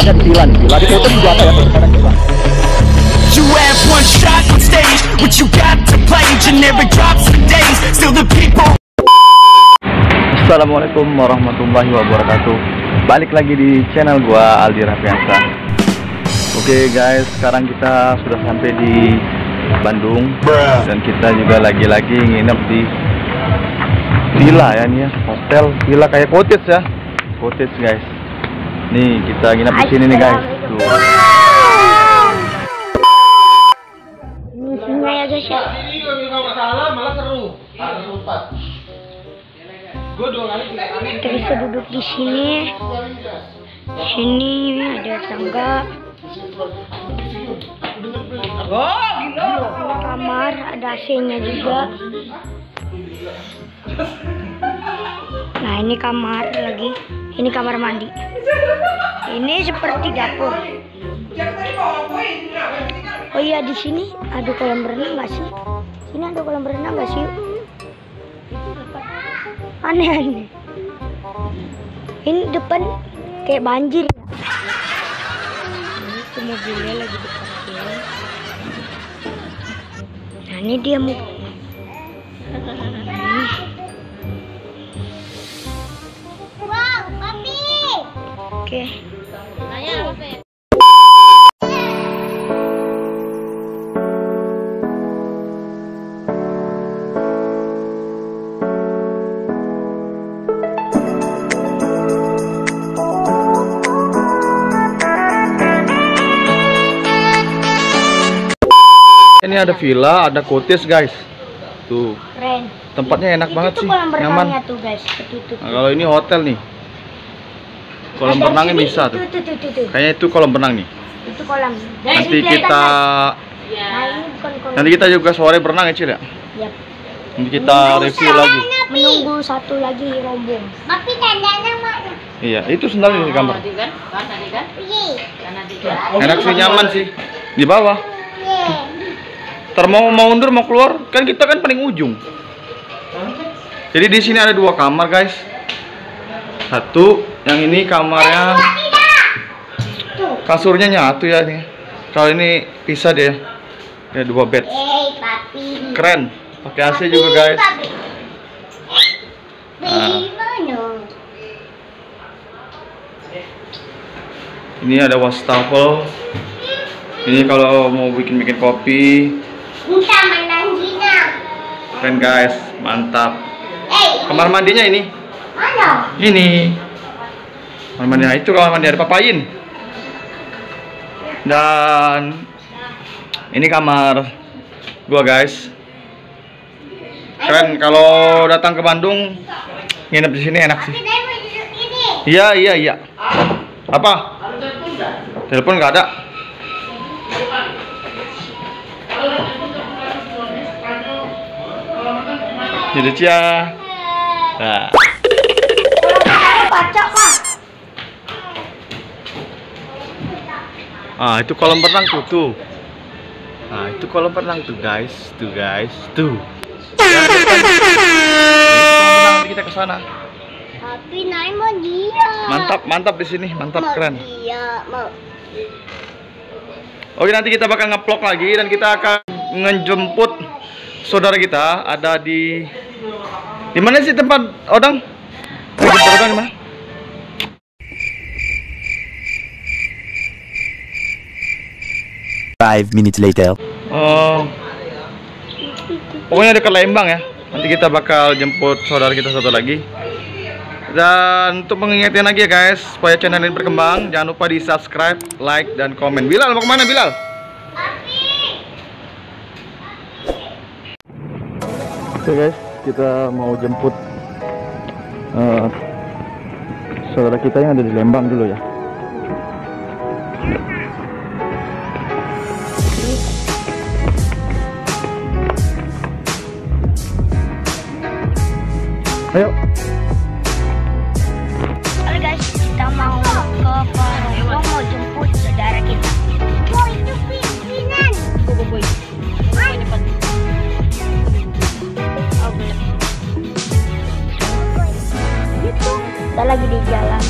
tempatnya di villa nih. Villa ditutup senjata ya sekarang kita. You have one shot on stage, what you got to play, generic drops for days, still the people. Assalamualaikum warahmatullahi wabarakatuh. Balik lagi di channel gua Aldi Rafiansa. Oke guys, sekarang kita sudah sampai di Bandung dan kita juga lagi-lagi nginep di villa ya nih ya, hotel villa kayak cottage ya, cottage guys. Nih kita nginep di sini nih guys. Tuh. Isinya ya guys ya. Ini kalau nggak masalah malah seru. Harus lupa. Gue 2 kali 3 kali. Kita bisa duduk di sini. Sini ada tangga. Oh, gila. Ada kamar, ada AC-nya juga. Nah ini kamar lagi. Ini kamar mandi. Ini seperti dapur. Oh iya, di sini ada kolam renang nggak sih? Sini ada kolam renang nggak sih? Aneh-aneh. Ini depan kayak banjir. Ini tuh mobilnya lagi diparkir. Nah ini dia mau. Wow, papi. Oke. Ini ada villa, ada cottage guys. Tuh. Keren. Tempatnya enak banget sih, nyaman. Tuh guys, ketutup. Nah, kalau ini hotel nih. Kolam Ada renangnya sini, bisa tuh. Tuh. Kayaknya itu kolam renang nih. Itu kolam. Nanti kita Nah, ini bukan kolam. nanti kita juga sore berenang ya, Cil ya. Yap. Nanti kita review lagi. Menunggu satu lagi rombong. Tapi tandanya mana? Iya, itu sendalnya di kamar. Iya. Enak sih, nyaman sih. Di bawah. Ntar mau undur mau keluar, kan kita kan paling ujung. Jadi di sini ada 2 kamar guys. Satu, yang ini kamarnya kasurnya nyatu ya nih. Kalau ini pisah dia. Ya 2 bed. Keren. Pakai AC juga guys. Nah, ini ada wastafel. Ini kalau mau bikin kopi. Keren guys, mantap. Kamar mandinya ini. Ini. Kamar mandinya itu kamar mandi ada papain. Dan ini kamar gua guys. Keren, kalau datang ke Bandung nginep di sini enak sih. Iya. Apa? Telepon nggak ada. Jadi Cia. Nah. Ah, itu kolam renang tuh. Nah, itu kolam renang tuh guys. Tuh. Ya, nanti kita ke sana. Tapi naik mau dia. Mantap di sini, mantap keren. Iya, mau. Oke, nanti kita bakal nge-vlog lagi dan kita akan ngejemput saudara kita ada di mana sih tempat Odang? Tempat Odang di mana? Five minutes later. Pokoknya dekat Lembang ya. Nanti kita bakal jemput saudara kita satu lagi. Dan untuk mengingatkan lagi ya guys, supaya channel ini berkembang, jangan lupa di subscribe, like, dan komen. Bilal mau kemana Bilal? Oke guys, kita mau jemput saudara kita yang ada di Lembang dulu ya. Ayo. Halo guys, kita mau ke Ponorogo mau jemput saudara kita. Oh itu pimpinan. Boy. Kita lagi di jalan.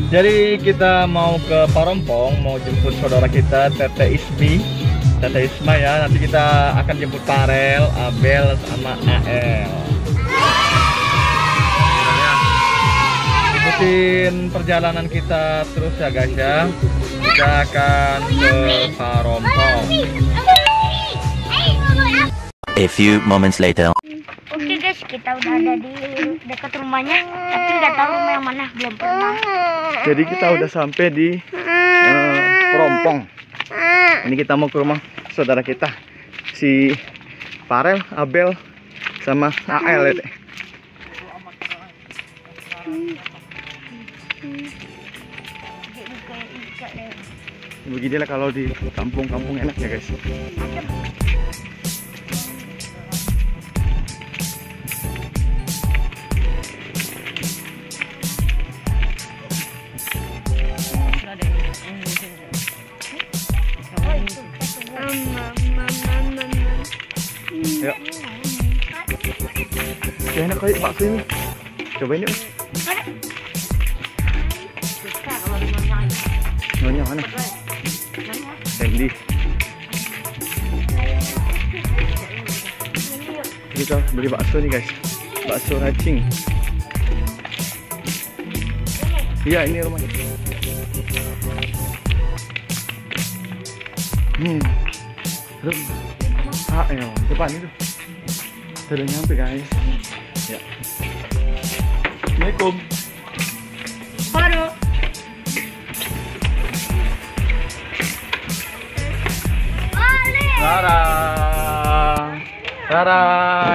Jadi kita mau ke Parompong, mau jemput saudara kita Tete Isma ya. Nanti kita akan jemput Farel, Abel, sama AL. Ikutin perjalanan kita terus ya guys ya. Kita akan ke Parompong. A few moments later. Oke guys, kita udah ada di dekat rumahnya, tapi nggak tahu rumah yang mana, belum pernah. Jadi kita udah sampai di Parompong. Ini kita mau ke rumah saudara kita, si Farel, Abel, sama AL ya. Beginilah kalau di kampung-kampung enak ya guys. Yuk. Oke, enak kayak bakso ini. Cobain yuk. Nyonya mana? Sandy. Kita beli bakso nih guys. Bakso racing. Iya, ini rumahnya. Ayo, depan itu. Sudah nyampe guys. Ya. Assalamualaikum. Baru. Rara,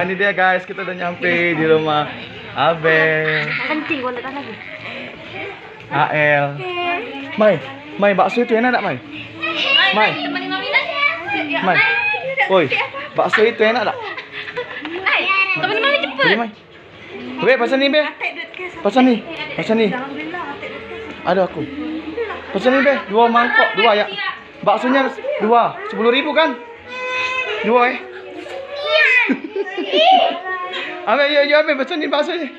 ini dia guys, kita udah nyampe di rumah Abel, Kencing gua letak lagi. AL. Mai, bakso itu enak enggak, Mai? Mai. Mai. Woi, bakso itu enak enggak? Teman mami cepet. Beli, Mai. Oke, pesan nih, Be. Pesan nih. Ada aku. Pesan nih, Be. 2 mangkok, 2 ya. Baksonya 2, 10.000 kan? 2 Abe, yo, pesan nih baksonya.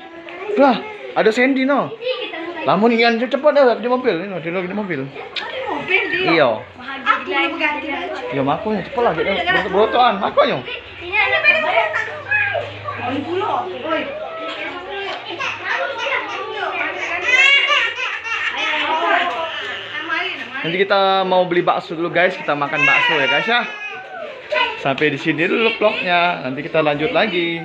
Lah, ada Sandy no. Lamun ian cepet dah di mobil, ini di mobil. Iya. Yo makonya cepet lah, brotoan, makonya. Nanti kita mau beli bakso dulu guys, kita makan bakso ya guys ya. Sampai di sini dulu vlognya, nanti kita lanjut lagi.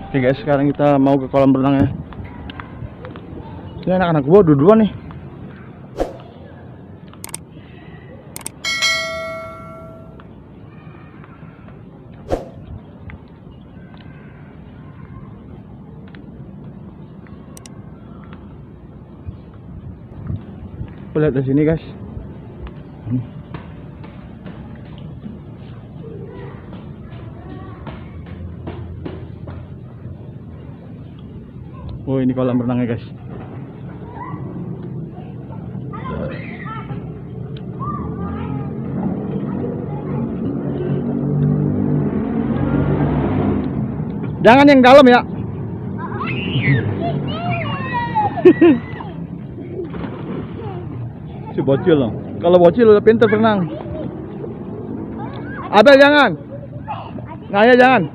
Oke guys, sekarang kita mau ke kolam renang ya. Ini anak-anak gua dua-dua nih. Lihat di sini guys. Oh, ini kolam renangnya guys. Jangan yang dalam ya. Si bocil loh. Kalau bocil udah pintar berenang. Abel jangan. Naya jangan.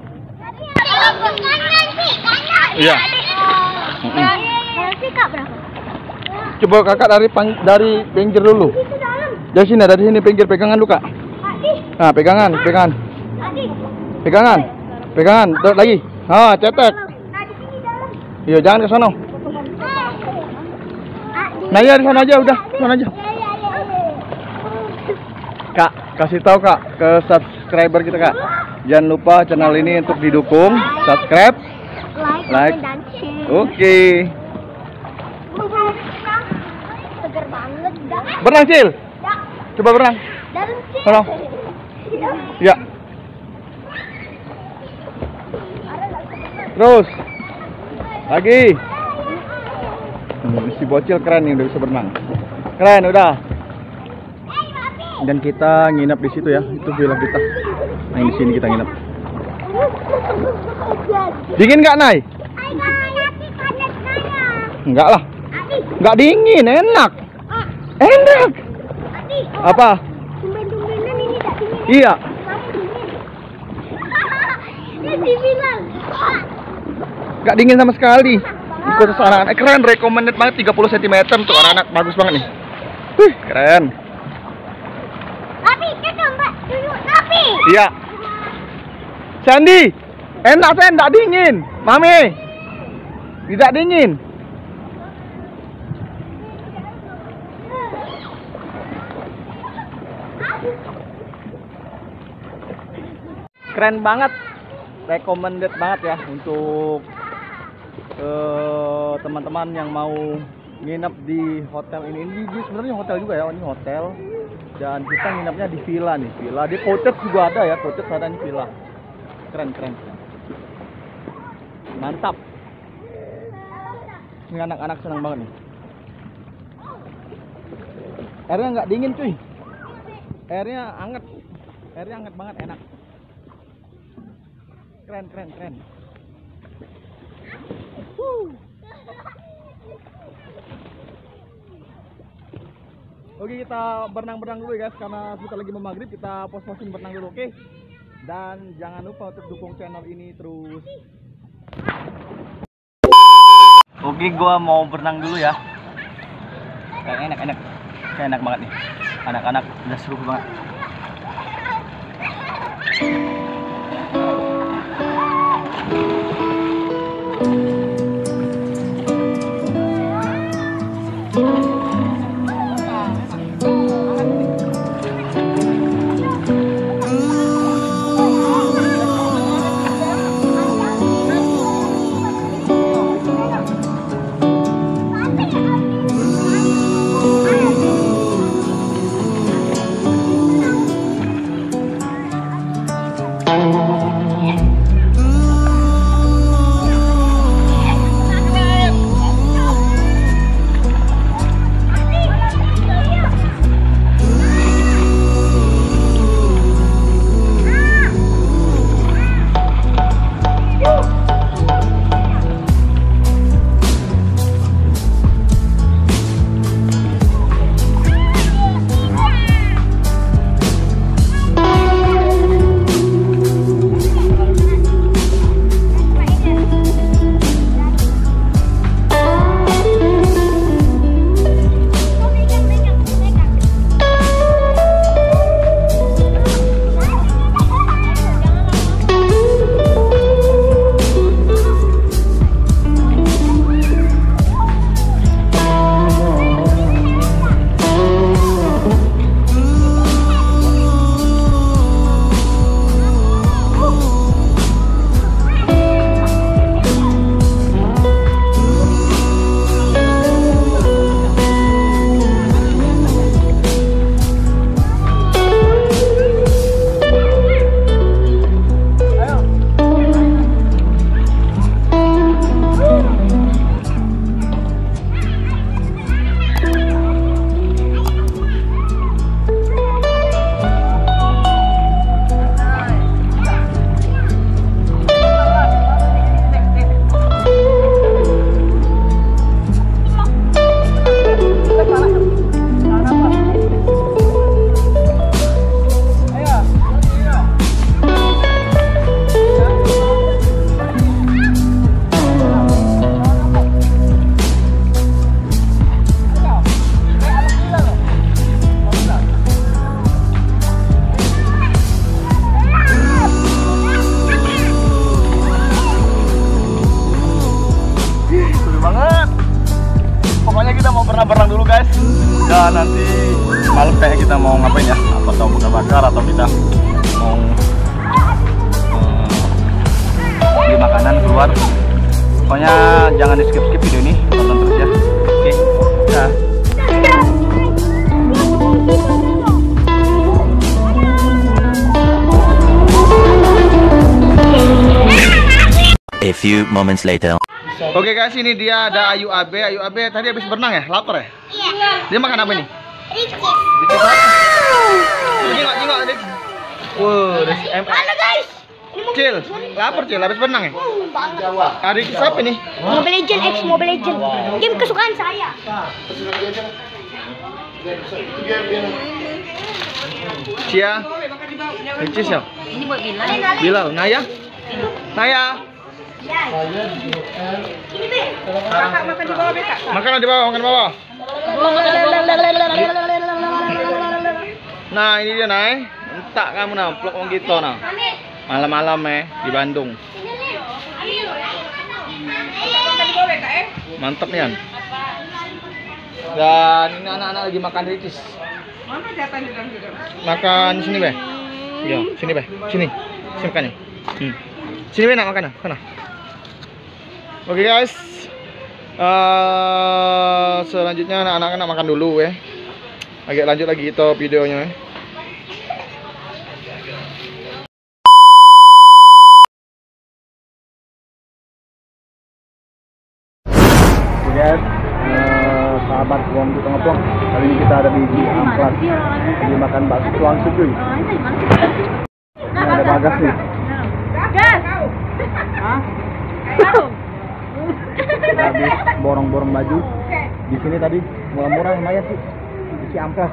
Iya. Coba kakak dari pinggir dulu. Dari sini pinggir, pegangan dulu kak. Nah, pegangan. Terus lagi. Ah, cetek. Iya, jangan ke sana. Naya di sana aja, udah, sana aja. Kak, kasih tahu kak ke subscriber kita kak. Jangan lupa channel ini untuk didukung, subscribe, like. Dan share. Oke. Seger banget dah. Berenang Cil. Coba berenang. Dalam sih. Berenang. Ya. Terus. Lagi. Si bocil keren nih, udah bisa berenang. Keren udah. Dan kita nginep di situ ya, itu villa kita. Nah, di sini kita nginep. Dingin nggak, Nay? Enggak lah. Nggak dingin, enak. Enak. Apa? Tumben-tumbenan ini tak dingin. Iya. Ini dibilang. Nggak dingin sama sekali. Khusus anak-anak, keren, recommended banget 30 cm untuk anak-anak, bagus banget nih. Wih, keren. Tapi, kita mbak duduk tapi. Iya. Sandy, enak Sen, nggak dingin. Mami, tidak dingin. Keren banget, recommended banget ya untuk teman-teman yang mau nginep di hotel ini. Ini sebenarnya hotel juga ya, ini hotel. Dan kita nginepnya di villa nih, villa. Di cottage juga ada ya, cottage ada di villa. Keren. Mantap. Ini anak-anak senang banget nih. Airnya nggak dingin cuy. Airnya anget. Airnya anget banget, enak. Keren. Oke, kita berenang dulu ya guys, karena kita lagi mau maghrib, kita pos-posin berenang dulu, oke? Dan jangan lupa untuk dukung channel ini terus. Oke, gua mau berenang dulu ya. Enak banget nih. Anak-anak udah seru banget. Berenang dulu guys, dan nanti malam kayak kita mau ngapain ya, apa tahu buka bakar atau kita mau beli makanan keluar. Pokoknya jangan di skip video ini, tonton terus ya. Oke, ya. A few moments later. Oke guys, ini dia ada Ayu Abe. Ayu Abe tadi habis berenang ya? Lapar ya? Iya. Dia makan apa nih? Ricis. Jengok, Ricis. Wow, Ricis. Halo guys. Cil, lapar Cil, habis berenang ya? Hari siapa nih? Mobile Legend X Mobile Legend. Game kesukaan saya. Cia, Cia siapa? Ini buat Bilal. Bilal, Naya? Naya. Makan di bawah beka. Makan di bawah, makan di bawah. Nah ini dia Nay. Entak kamu nah, vlog orang kita nah. Malam-malam di Bandung. Mantap nih kan. Dan ini anak-anak lagi makan ricis. Makan di sini Beh. Iya, sini Beh. Sini. Sini makan nih. Sini Beh nak makan nah. Sana. Oke guys. Selanjutnya anak-anak makan dulu ya. Agak lanjut lagi itu videonya. Guys, sahabat uang kita ngeplong. Kali ini kita ada di Amplas. Lagi makan bakso tuang cuy. Ini ada Bagas nih. Kita habis borong-borong baju. Di sini tadi murah-murah lumayan sih. Di Amplas.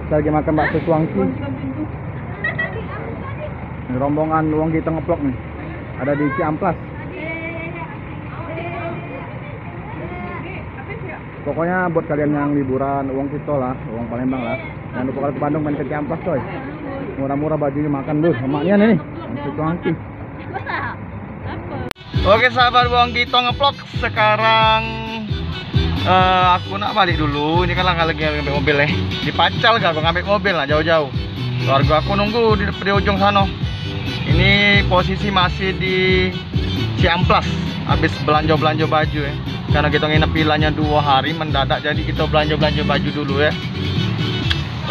Kita lagi makan bakso tuang cuy. Ini rombongan uang kita ngeplok nih. Ada di Ciamplas. Pokoknya buat kalian yang liburan, uang kita lah, uang Palembang lah. Jangan lupa kalau ke Bandung main ke Ciamplas coy. Murah-murah bajunya makan dulu. Emaknya nih, angki. Oke sahabat uang kita ngeplok. Sekarang aku nak balik dulu. Ini kan lagi ngambil mobil ya. Dipacal gak aku ngambil mobil lah jauh-jauh. Keluarga aku nunggu di ujung sana. Ini posisi masih di Ciamplas. Habis belanja baju ya. Karena kita nginep vilanya 2 hari mendadak, jadi kita belanja baju dulu ya.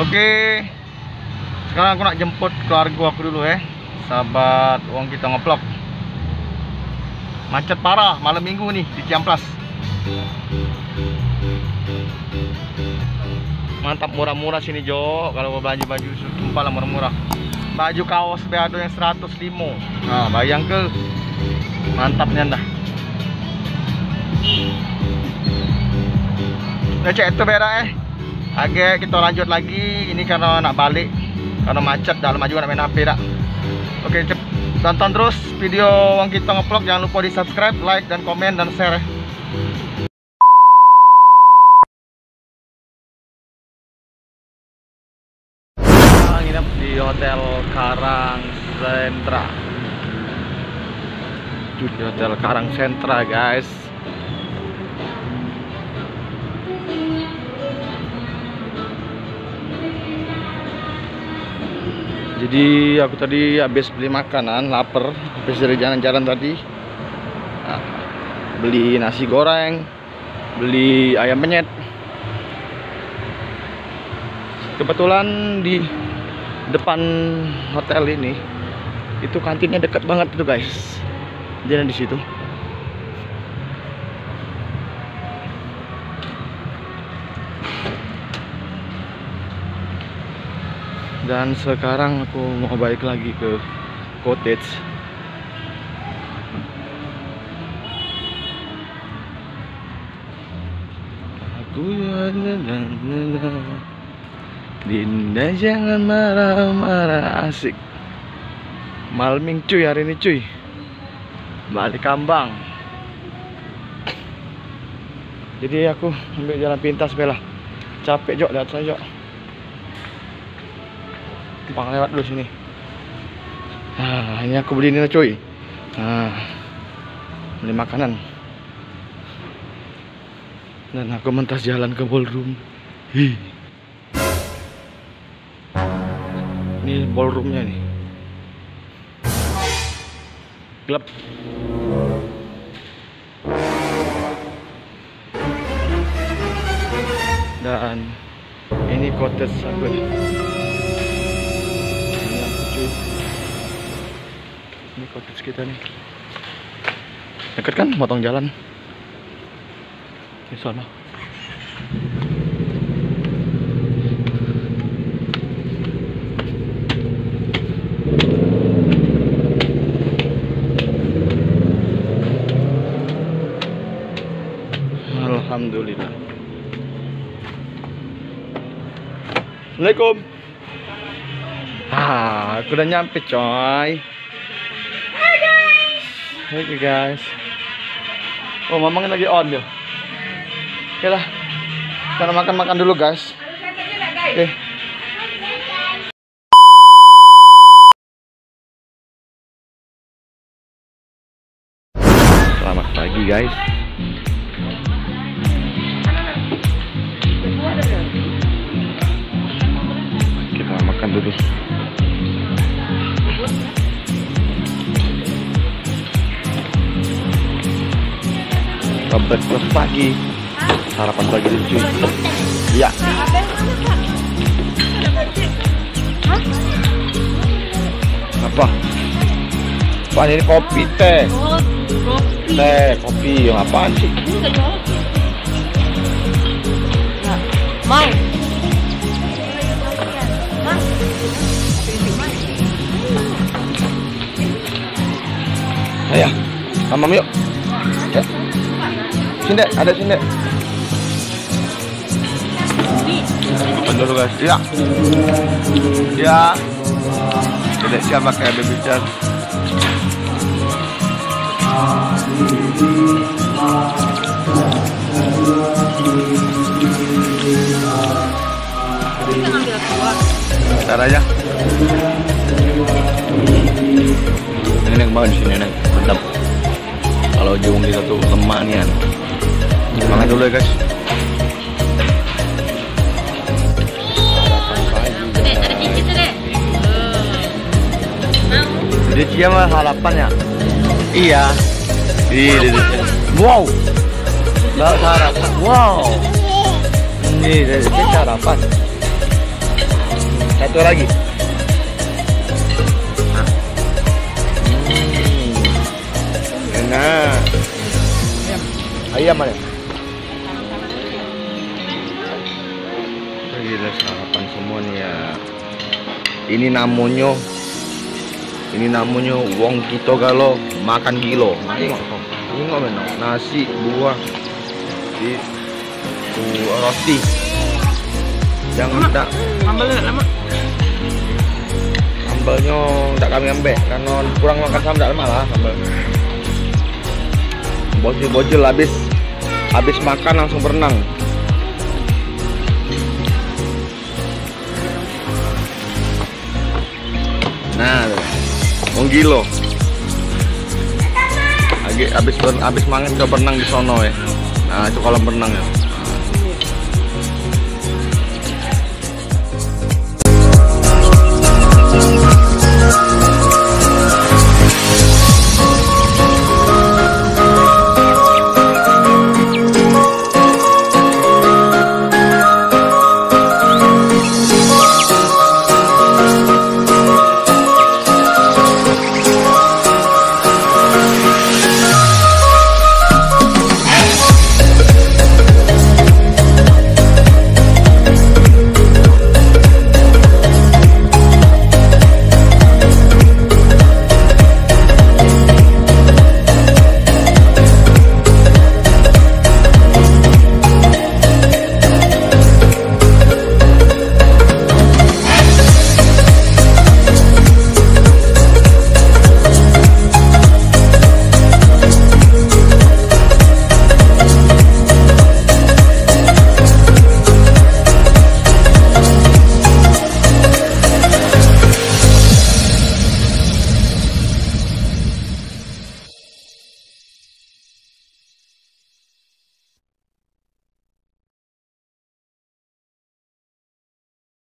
Oke. Sekarang aku nak jemput keluarga aku dulu ya. Sahabat uang kita ngeplok. Macet parah malam minggu nih di Ciamplas. Mantap, murah-murah sini Jo. Kalau mau belanja baju sumpah lah murah-murah. Baju kaos beado yang 105. Nah, bayang ke. Mantapnya dah. Udah cek itu berak Agak kita lanjut lagi. Ini karena nak balik, karena macet dalam juga nak main HP dah. Oke, tonton terus video uang kita ngeplok. Jangan lupa di subscribe, like, dan komen, dan share. Nginep di Hotel Karang Sentra. Di Hotel Karang Sentra guys. Jadi aku tadi habis beli makanan, lapar, habis dari jalan-jalan tadi. Nah, beli nasi goreng, beli ayam penyet. Kebetulan di depan hotel ini itu kantinnya dekat banget tuh guys. Jalan di situ. Dan sekarang aku mau balik lagi ke cottage. Aku Dinda jangan marah-marah, asik. Malming cuy hari ini cuy. Balik Kambang. Jadi aku ambil jalan pintas bela. Capek Jok, lihat saya Jok. Bang lewat dulu sini. Nah, ini aku beli ini cuy. Nah, beli makanan. Dan aku mentas jalan ke ballroom. Hi. Ini ballroomnya nih. Gelap. Dan ini cottage aku nih. Ini cottage kita nih. Dekat kan, potong jalan. Di sana. Alhamdulillah. Assalamualaikum. Aku udah nyampe coy. Hai guys. Oh, mamang lagi on ya. Oke lah. Kita makan dulu guys. Oke. Selamat pagi guys. Kita makan dulu. Breakfast pagi, sarapan pagi dulu cuy. Iya. Apa? Apaan ini? Kopi, teh. Teh, kopi. Yang apaan sih? Mau. Ayo, mamam yuk. Ya. Sini, ada sini. Makan dulu guys. Iya. Iya. Tidak siap pakai baby shark. Bentar aja. Ini yang banget di sini nih. Mantap. Kalau ujung kita tuh lemak nih. Makan dulu ya guys. Jadi dia mah harapan ya. Iya. Wow. Nggak harapan. Wow. Ini dari harapan. Satu lagi. Enak. Ayam mana? Gila sarapan semua nih ya. Ini namanya wong kita kalau makan gilo. Tengok men, nasi, buah, roti. Jangan tak. Sambalnya lama. Sambalnya tak kami ambil karena kurang makan sambal tak malah sambal. Bocil habis makan langsung berenang. Nah, gilo. Habis mangan ke berenang di sono ya. Nah, itu kolam berenang ya.